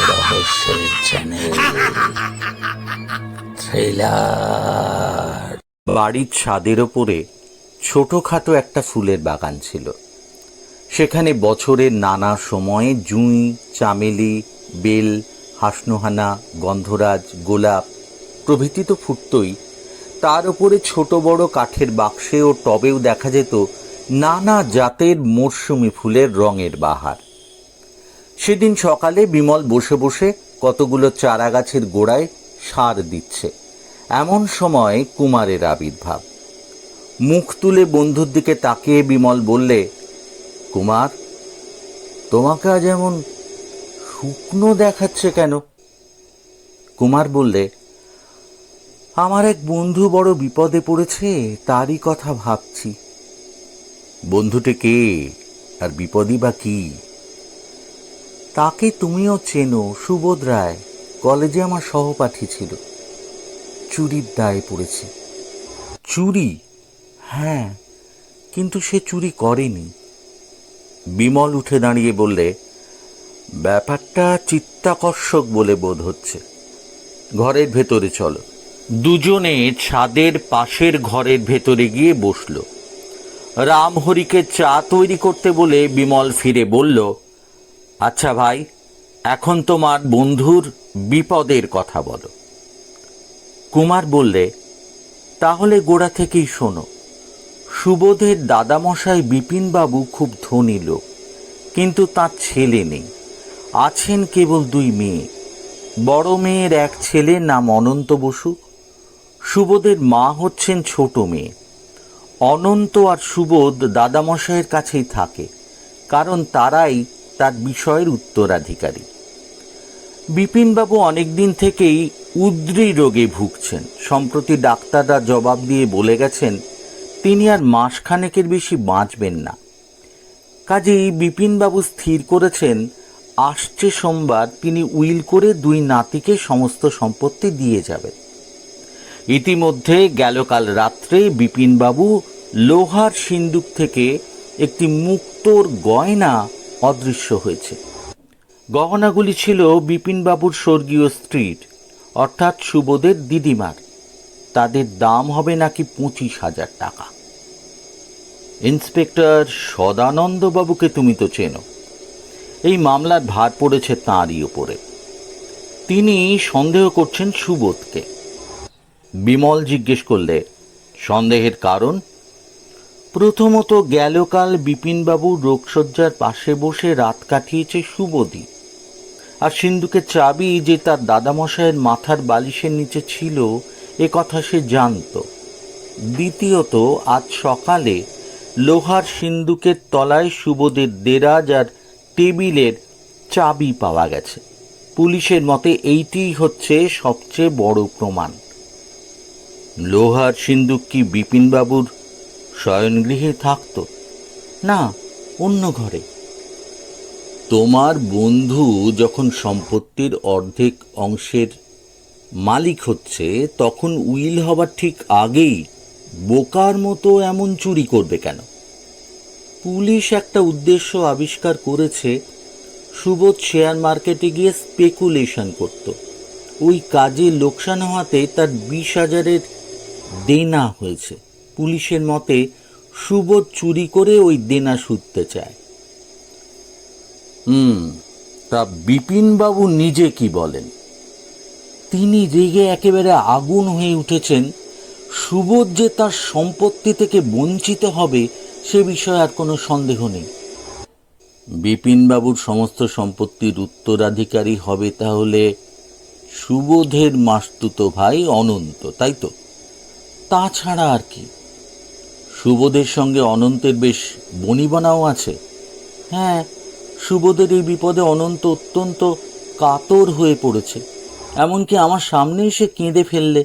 রহস্যের channel thriller. বাড়ির ছাদের ওপরে ছোটখাটো একটা ফুলের বাগান ছিল। সেখানে বছরের নানা সময়ে জুঁই, চামেলি, বেল, হাসনোহানা, গন্ধরাজ, গোলাপ প্রভৃতি তো ফুটতই। তার উপরে ছোট বড় কাঠের বাক্সে ও টবেও দেখা যেত নানা জাতের মরশুমি ফুলের রঙের বাহার। সেদিন সকালে বিমল বসে বসে কতগুলো চারা গাছের গোড়ায় সার দিচ্ছে। এমন সময় কুমারের আবির্ভাব। মুখ তুলে বন্ধুর দিকে তাকিয়ে বিমল বললে, কুমার, তোমাকে আজ এমন শুকনো দেখাচ্ছে কেন? কুমার বললে, আমার এক বন্ধু বড় বিপদে পড়েছে, তারই কথা ভাবছি। বন্ধুটি কে, আর বিপদই বা কি? তাকে তুমিও চেনো, সুবোধ রায়, কলেজে আমার সহপাঠী ছিল। চুরির দায়ে পড়েছে। চুরি? হ্যাঁ, কিন্তু সে চুরি করেনি। বিমল উঠে দাঁড়িয়ে বললে, ব্যাপারটা চিত্তাকর্ষক বলে বোধ হচ্ছে। ঘরের ভেতরে চলো। দুজনে ছাদের পাশের ঘরের ভেতরে গিয়ে বসল। রামহরিকে চা তৈরি করতে বলে বিমল ফিরে বলল, আচ্ছা ভাই, এখন তোমার বন্ধুর বিপদের কথা বলো। কুমার বললে, তাহলে গোড়া থেকেই শোনো। সুবোধের দাদামশাই বিপিনবাবু খুব ধনী লোক, কিন্তু তার ছেলে নেই। আছেন কেবল 2 মেয়ে। বড় মেয়ের এক ছেলে, নাম অনন্ত বসু। সুবোধের মা হচ্ছেন ছোট মেয়ে। অনন্ত আর সুবোধ দাদামশাইয়ের কাছেই থাকে, কারণ তারাই তার বিষয়ের উত্তরাধিকারী। বিপিনবাবু অনেকদিন থেকেই উদ্রি রোগে ভুগছেন। সম্প্রতি ডাক্তাররা জবাব দিয়ে বলে গেছেন তিনি আর মাসখানেকের বেশি বাঁচবেন না। কাজেই বিপিনবাবু স্থির করেছেন আসছে সোমবার তিনি উইল করে 2 নাতিকে সমস্ত সম্পত্তি দিয়ে যাবেন। ইতিমধ্যে গেল কাল রাত্রে বিপিনবাবু লোহার সিন্দুক থেকে একটি মুক্তোর গয়না অদৃশ্য হয়েছে। গহনাগুলি ছিল বিপিনবাবুর স্বর্গীয় স্ত্রীর, অর্থাৎ সুবোধের দিদিমার। তাদের দাম হবে নাকি 25,000 টাকা। ইন্সপেক্টর সদানন্দবাবুকে তুমি তো চেনো। এই মামলার ভার পড়েছে তাঁরই ওপরে। তিনি সন্দেহ করছেন সুবোধকে। বিমল জিজ্ঞেস করলে, সন্দেহের কারণ? প্রথমত, গেলকাল বিপিনবাবু রোগশয্যার পাশে বসে রাত কাটিয়েছে সুবোধই, আর সিন্ধুকের চাবি যে তার দাদামশাইয়ের মাথার বালিশের নিচে ছিল এ কথা সে জানত। দ্বিতীয়ত, আজ সকালে লোহার সিন্দুকের তলায় সুবোধের দেরাজ আর টেবিলের চাবি পাওয়া গেছে। পুলিশের মতে এইটিই হচ্ছে সবচেয়ে বড় প্রমাণ। লোহার সিন্দুক কি বিপিনবাবুর শয়নগৃহে থাকত? না, অন্য ঘরে। তোমার বন্ধু যখন সম্পত্তির অর্ধেক অংশের মালিক হচ্ছে, তখন উইল হবার ঠিক আগেই বোকার মতো এমন চুরি করবে কেন? পুলিশ একটা উদ্দেশ্য আবিষ্কার করেছে। সুবোধ শেয়ার মার্কেটে গিয়ে স্পেকুলেশন করত। ওই কাজে লোকসান হওয়াতে তার 20,000-এর দেনা হয়েছে। পুলিশের মতে সুবোধ চুরি করে ওই দেনা শুধতে চায়। তা বিপিনবাবু নিজে কি বলেন? তিনি রেগে একেবারে আগুন হয়ে উঠেছেন। সুবোধ যে তার সম্পত্তি থেকে বঞ্চিত হবে সে বিষয়ে আর কোনো সন্দেহ নেই। বিপিনবাবুর সমস্ত সম্পত্তির উত্তরাধিকারী হবে তাহলে সুবোধের মাসতুতো ভাই অনন্ত, তাই তো? তাছাড়া আর কি? সুবোধের সঙ্গে অনন্তের বেশ বনিবনাও আছে। হ্যাঁ, সুবোধের এই বিপদে অনন্ত অত্যন্ত কাতর হয়ে পড়েছে। এমনকি আমার সামনে এসে কেঁদে ফেললে।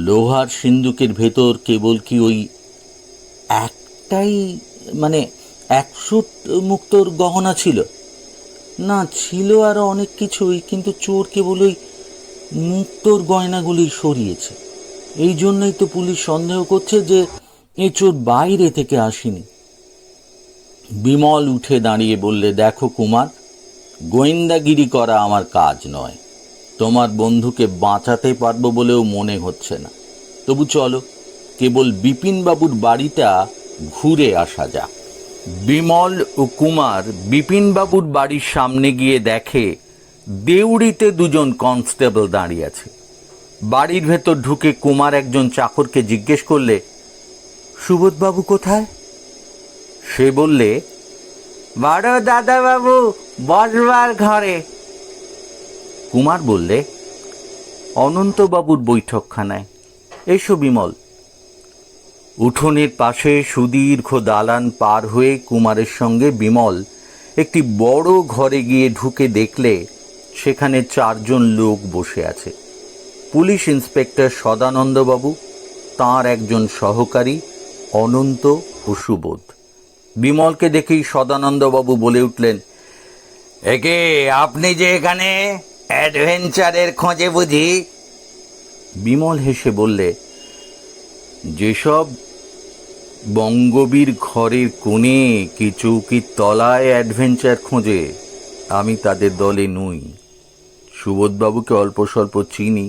লোহার সিন্দুকের ভেতর কেবল কি ওই একটাই, মানে 100 মুক্তোর গহনা ছিল? না, ছিল আরো অনেক কিছুই, কিন্তু চোর কেবল ওই মুক্তোর গয়নাগুলি সরিয়েছে। এই জন্যই তো পুলিশ সন্দেহ করছে যে এঁচোর বাইরে থেকে আসেনি। বিমল উঠে দাঁড়িয়ে বললে, দেখো কুমার, গোয়েন্দাগিরি করা আমার কাজ নয়। তোমার বন্ধুকে বাঁচাতে পারবো বলেও মনে হচ্ছে না। তবু চলো, কেবল বিপিনবাবুর বাড়িটা ঘুরে আসা যাক। বিমল ও কুমার বিপিনবাবুর বাড়ির সামনে গিয়ে দেখে দেউড়িতে দুজন কনস্টেবল দাঁড়িয়ে আছে। বাড়ির ভেতর ঢুকে কুমার একজন চাকরকে জিজ্ঞেস করলে, সুবোধবাবু কোথায়? সে বললে, বড় দাদাবাবু বসবার ঘরে। কুমার বললে, অনন্তবাবুর বৈঠকখানায়। এসো বিমল। উঠোনের পাশে সুদীর্ঘ দালান পার হয়ে কুমারের সঙ্গে বিমল একটি বড় ঘরে গিয়ে ঢুকে দেখলে সেখানে 4 জন লোক বসে আছে। পুলিশ ইন্সপেক্টর সদানন্দবাবু, তাঁর একজন সহকারী অনন্ত ও সুবোধ। বিমলকে দেখেই সদানন্দবাবু বলে উঠলেন, একে আপনি যে এখানে অ্যাডভেঞ্চারের খোঁজে বুঝি? বিমল হেসে বললে, যেসব বঙ্গবীর ঘরের কোণে কি চৌকির তলায় অ্যাডভেঞ্চার খোঁজে, আমি তাদের দলে নই। সুবোধবাবুকে অল্প স্বল্প চিনি।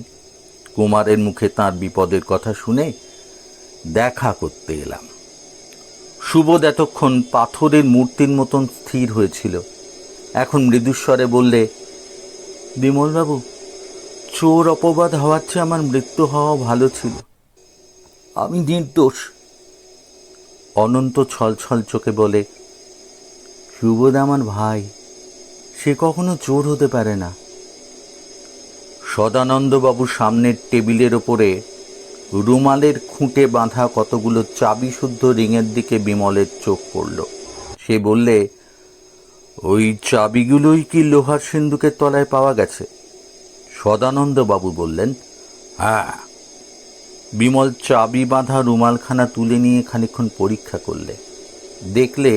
কুমারের মুখে তাঁর বিপদের কথা শুনে দেখা করতে এলাম। সুবোধ এতক্ষণ পাথরের মূর্তির মতন স্থির হয়েছিল। এখন মৃদুস্বরে বললে, বিমলবাবু, চোর অপবাদ হওয়ার চেয়ে আমার মৃত্যু হওয়া ভালো ছিল। আমি নির্দোষ। অনন্ত ছলছল চোখে বলে, সুবোধ আমার ভাই, সে কখনো চোর হতে পারে না। সদানন্দবাবু সামনের টেবিলের ওপরে রুমালের খুঁটে বাঁধা কতগুলো চাবি শুদ্ধ রিংয়ের দিকে বিমলের চোখ পড়ল। সে বললে, ওই চাবিগুলোই কি লোহার সিন্দুকের তলায় পাওয়া গেছে? সদানন্দবাবু বললেন, হ্যাঁ। বিমল চাবি বাঁধা রুমালখানা তুলে নিয়ে খানিকক্ষণ পরীক্ষা করলে। দেখলে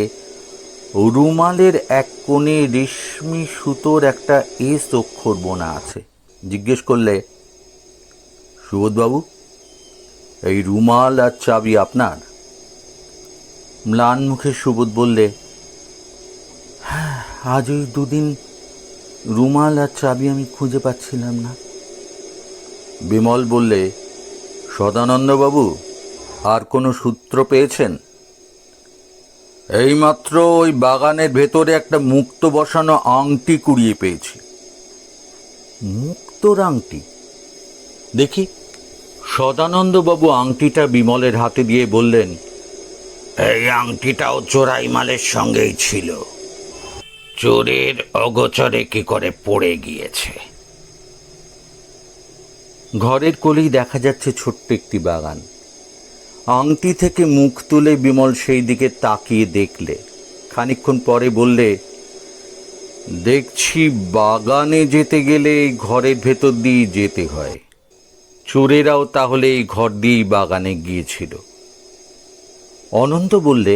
রুমালের এক কোণে রেশমি সুতোর একটা এস অক্ষর বোনা আছে। জিজ্ঞেস করলে, সুবোধবাবু, এই রুমাল আর চাবি আপনার? ম্লান মুখে সুবোধ বললে, হ্যাঁ, আজ ওই 2 দিন রুমাল আর চাবি আমি খুঁজে পাচ্ছিলাম না। বিমল বললে, সদানন্দবাবু, আর কোনো সূত্র পেয়েছেন? এইমাত্র ওই বাগানের ভেতরে একটা মুক্তো বসানো আংটি কুড়িয়ে পেয়েছি। মুক্তোর আংটি? দেখি। সদানন্দবাবু আংটিটা বিমলের হাতে দিয়ে বললেন, এই আংটিটাও চোরাই মালের সঙ্গেই ছিল। চোরের অগোচরে কি করে পড়ে গিয়েছে। ঘরের কোলেই দেখা যাচ্ছে ছোট্ট একটি বাগান। আংটি থেকে মুখ তুলে বিমল সেই দিকে তাকিয়ে দেখলে। খানিকক্ষণ পরে বললে, দেখছি বাগানে যেতে গেলে এই ঘরের ভেতর দিয়ে যেতে হয়। চোরেরাও তাহলে এই ঘর দিয়েই বাগানে গিয়েছিল। অনন্ত বললে,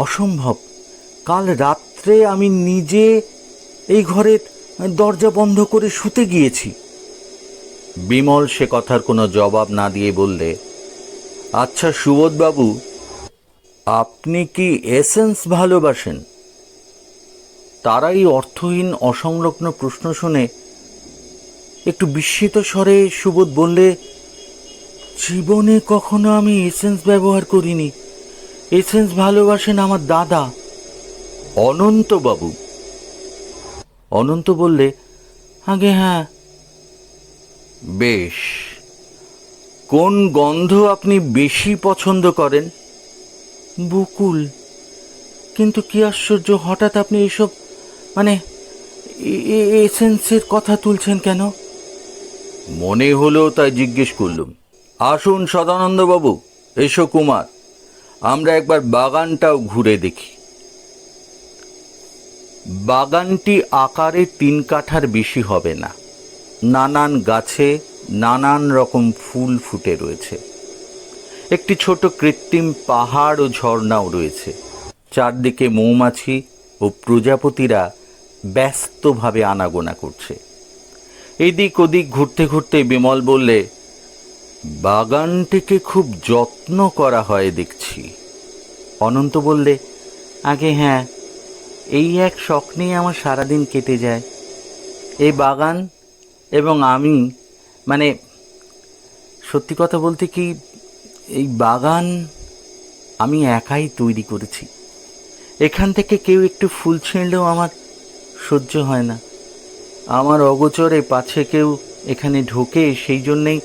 অসম্ভব। কাল রাত্রে আমি নিজে এই ঘরের দরজা বন্ধ করে শুতে গিয়েছি। বিমল সে কথার কোনো জবাব না দিয়ে বললে, আচ্ছা সুবোধবাবু, আপনি কি এসেন্স ভালোবাসেন? তারাই অর্থহীন অসংলগ্ন প্রশ্ন শুনে একটু বিস্মিত স্বরে সুবোধ বললে, জীবনে কখনো আমি এসেন্স ব্যবহার করিনি। এসেন্স ভালোবাসেন আমার দাদা অনন্তবাবু। অনন্ত বললে, আগে হ্যাঁ। বেশ। কোন গন্ধ আপনি বেশি পছন্দ করেন? বকুল। কিন্তু কি আশ্চর্য, হঠাৎ আপনি এসব এসেন্সের কথা তুলছেন কেন? মনে হলো তাই জিজ্ঞেস করলুম। আসুন সদানন্দবাবু, এসো কুমার, আমরা একবার বাগানটাও ঘুরে দেখি। বাগানটি আকারে 3 কাঠার বেশি হবে না। নানান গাছে নানান রকম ফুল ফুটে রয়েছে। একটি ছোট কৃত্রিম পাহাড় ও ঝর্ণাও রয়েছে। চারদিকে মৌমাছি ও প্রজাপতিরা ব্যস্তভাবে আনাগোনা করছে। এদিক ওদিক ঘুরতে ঘুরতে বিমল বললে, বাগানটিকে খুব যত্ন করা হয় দেখছি। অনন্ত বললে, আগে হ্যাঁ, এই এক শখ নিয়ে আমার সারাদিন কেটে যায়। এই বাগান এবং আমি, মানে সত্যি কথা বলতে কি, এই বাগান আমি একাই তৈরি করেছি। এখান থেকে কেউ একটু ফুল ছিঁড়লেও আমার সহ্য হয় না। আমার অগোচরে পাছে কেউ এখানে ঢোকে, সেই জন্যেই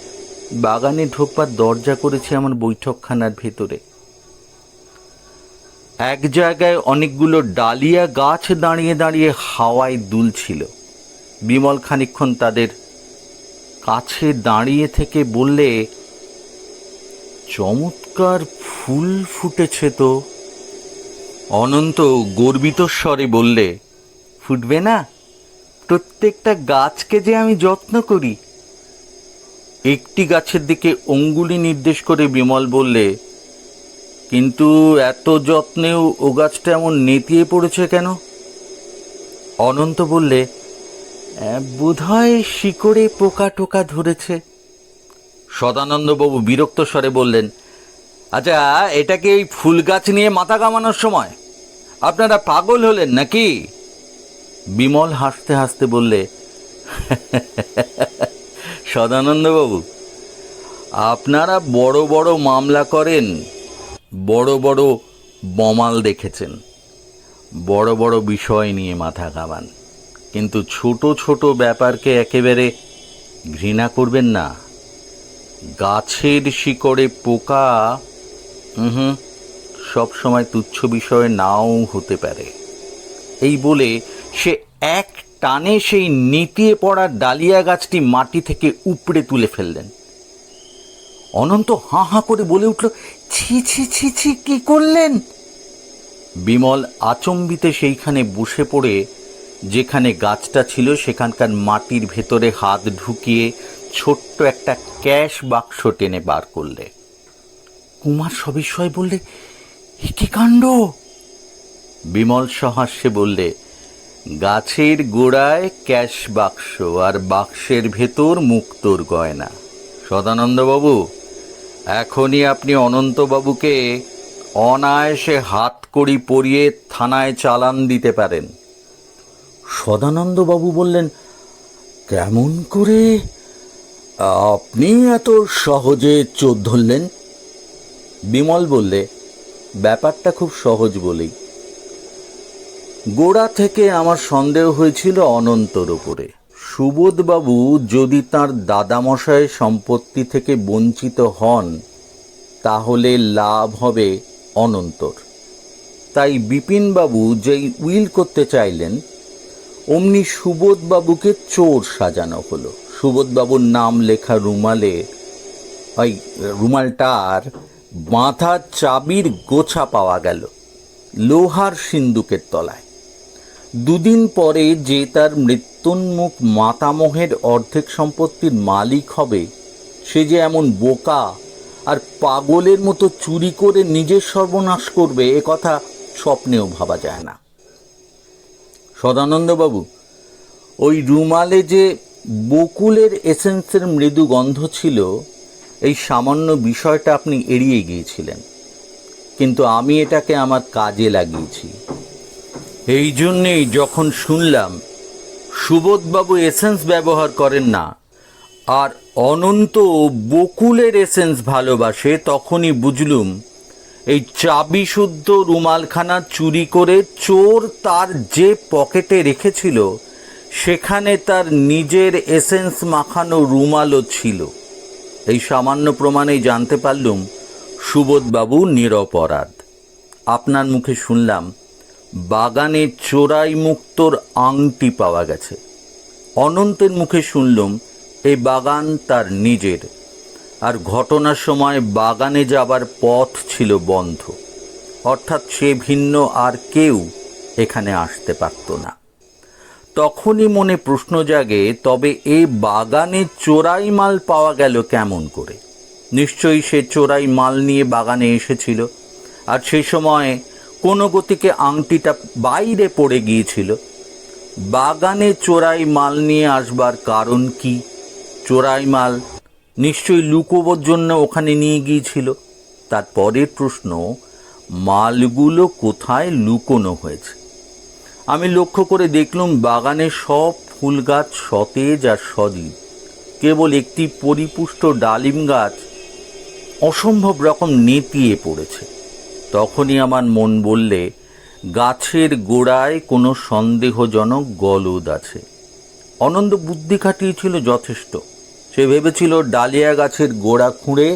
বাগানে ঢোকবার দরজা করেছি আমার বৈঠকখানার ভেতরে। এক জায়গায় অনেকগুলো ডালিয়া গাছ দাঁড়িয়ে দাঁড়িয়ে হাওয়ায় দুলছিল। বিমল খানিকক্ষণ তাদের কাছে দাঁড়িয়ে থেকে বললে, চমৎকার ফুল ফুটেছে তো। অনন্ত গর্বিত স্বরে বললে, ফুটবে না? প্রত্যেকটা গাছকে যে আমি যত্ন করি। একটি গাছের দিকে অঙ্গুলি নির্দেশ করে বিমল বললে, কিন্তু এত যত্নেও ও গাছটা এমন নেতিয়ে পড়েছে কেন? অনন্ত বললে, বোধহয় শিকড়ে পোকা টোকা ধরেছে। সদানন্দবাবু বিরক্ত স্বরে বললেন, আচ্ছা, এটা কি এই ফুল গাছ নিয়ে মাথা কামানোর সময়? আপনারা পাগল হলেন নাকি? বিমল হাসতে হাসতে বললে, সদানন্দবাবু, আপনারা বড় বড় মামলা করেন, বড় বড় বমাল দেখেছেন, বড় বড় বিষয় নিয়ে মাথা ঘামান, কিন্তু ছোট ছোট ব্যাপারকে একেবারে ঘৃণা করবেন না। গাছের শিকড়ে পোকা সব সময় তুচ্ছ বিষয়ে নাও হতে পারে। এই বলে সে এক টানে সেই নেতিয়ে পড়া ডালিয়া গাছটি মাটি থেকে উপড়ে তুলে ফেললেন। অনন্ত হাঁ হাঁ করে বলে উঠল, ছি ছি ছি ছি, কি করলেন? বিমল আচম্বিতে সেইখানে বসে পড়ে যেখানে গাছটা ছিল সেখানকার মাটির ভেতরে হাত ঢুকিয়ে ছোট্ট একটা ক্যাশ বাক্স টেনে বার করলে। কুমার সবিস্ময় বললে, কি কাণ্ড! বিমল সহাস্যে বললে, গাছের গোড়ায় ক্যাশ বাক্স, আর বাক্সের ভেতর মুক্তোর গয়না। সদানন্দবাবু, এখনই আপনি অনন্তবাবুকে অনায়াসে হাতকড়ি পরিয়ে থানায় চালান দিতে পারেন। সদানন্দবাবু বললেন, কেমন করে আপনি এত সহজে চোর ধরলেন? বিমল বললে, ব্যাপারটা খুব সহজ বলেই। গোড়া থেকে আমার সন্দেহ হয়েছিল অনন্তর ওপরে। সুবোধবাবু যদি তাঁর দাদামশায়ের সম্পত্তি থেকে বঞ্চিত হন, তাহলে লাভ হবে অনন্তর। তাই বিপিনবাবু যেই উইল করতে চাইলেন, অমনি সুবোধবাবুকে চোর সাজানো হলো। সুবোধবাবুর নাম লেখা রুমালে, ওই রুমালটার মাথার চাবির গোছা পাওয়া গেল লোহার সিন্দুকের তলায়। দুদিন পরে যে তার মৃত্যুন্মুখ মাতামহের অর্ধেক সম্পত্তির মালিক হবে, সে যে এমন বোকা আর পাগলের মতো চুরি করে নিজের সর্বনাশ করবে, এ কথা স্বপ্নেও ভাবা যায় না। সদানন্দবাবু, ওই রুমালে যে বকুলের এসেন্সের মৃদু গন্ধ ছিল, এই সামান্য বিষয়টা আপনি এড়িয়ে গিয়েছিলেন, কিন্তু আমি এটাকে আমার কাজে লাগিয়েছি। এই জন্যেই যখন শুনলাম সুবোধবাবু এসেন্স ব্যবহার করেন না আর অনন্ত বকুলের এসেন্স ভালোবাসে, তখনই বুঝলুম এই চাবি শুদ্ধ রুমালখানা চুরি করে চোর তার যে পকেটে রেখেছিল, সেখানে তার নিজের এসেন্স মাখানো রুমালও ছিল। এই সামান্য প্রমাণেই জানতে পারলুম সুবোধবাবু নিরপরাধ। আপনার মুখে শুনলাম বাগানে চোরাই মুক্তোর আংটি পাওয়া গেছে। অনন্তের মুখে শুনলুম এই বাগান তার নিজের, আর ঘটনার সময় বাগানে যাবার পথ ছিল বন্ধ, অর্থাৎ সে ভিন্ন আর কেউ এখানে আসতে পারত না। তখনই মনে প্রশ্ন জাগে, তবে এই বাগানে চোরাই মাল পাওয়া গেল কেমন করে? নিশ্চয়ই সে চোরাই মাল নিয়ে বাগানে এসেছিল, আর সেই সময় কোনো গতিকে আংটিটা বাইরে পড়ে গিয়েছিল। বাগানে চোরাই মাল নিয়ে আসবার কারণ কি? চোরাই মাল নিশ্চয়ই লুকোবার জন্য ওখানে নিয়ে গিয়েছিল। তার পরের প্রশ্ন, মালগুলো কোথায় লুকোনো হয়েছে? আমি লক্ষ্য করে দেখলুম বাগানের সব ফুল গাছ সতেজ আর সজীব। কেবল একটি পরিপুষ্ট ডালিম গাছ অসম্ভব রকম নেতিয়ে পড়েছে। তখনই আমার মন বললে গাছের গোড়ায় কোনো সন্দেহজনক গলদ আছে। অনন্ত বুদ্ধি খাটিয়েছিল যথেষ্ট। সে ভেবেছিল ডালিয়া গাছের গোড়া খুঁড়ে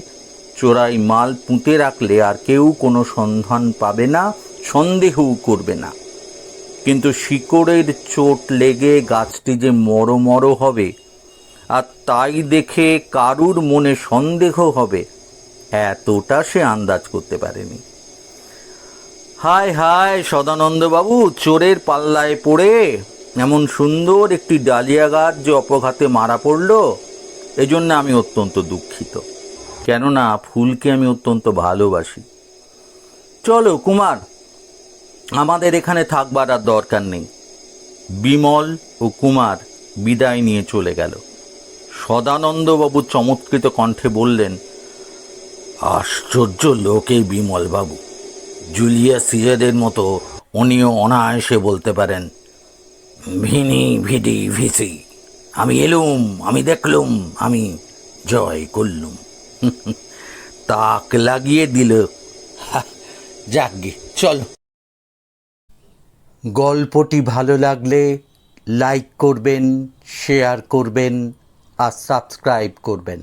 চোরাই মাল পুঁতে রাখলে আর কেউ কোনো সন্ধান পাবে না, সন্দেহও করবে না। কিন্তু শিকড়ের চোট লেগে গাছটি যে মরো হবে আর তাই দেখে কারুর মনে সন্দেহ হবে, এতটা সে আন্দাজ করতে পারেনি। হায় হায় সদানন্দবাবু, চোরের পাল্লায় পড়ে এমন সুন্দর একটি ডালিয়া গাছ যে অপঘাতে মারা পড়ল, এজন্য আমি অত্যন্ত দুঃখিত। কেননা ফুলকে আমি অত্যন্ত ভালোবাসি। চলো কুমার, আমাদের এখানে থাকবার আর দরকার নেই। বিমল ও কুমার বিদায় নিয়ে চলে গেল। সদানন্দবাবু চমৎকৃত কণ্ঠে বললেন, আশ্চর্য লোক এই বিমলবাবু। জুলিয়াস সিজারের মতো উনিও অনায়াসে বলতে পারেন, ভিনি ভিডি ভিসি, আমি এলুম, আমি দেখলুম, আমি জয় করলুম। তাক লাগিয়ে দিল। যাকগে, চলো। গল্পটি ভালো লাগলে লাইক করবেন, শেয়ার করবেন আর সাবস্ক্রাইব করবেন।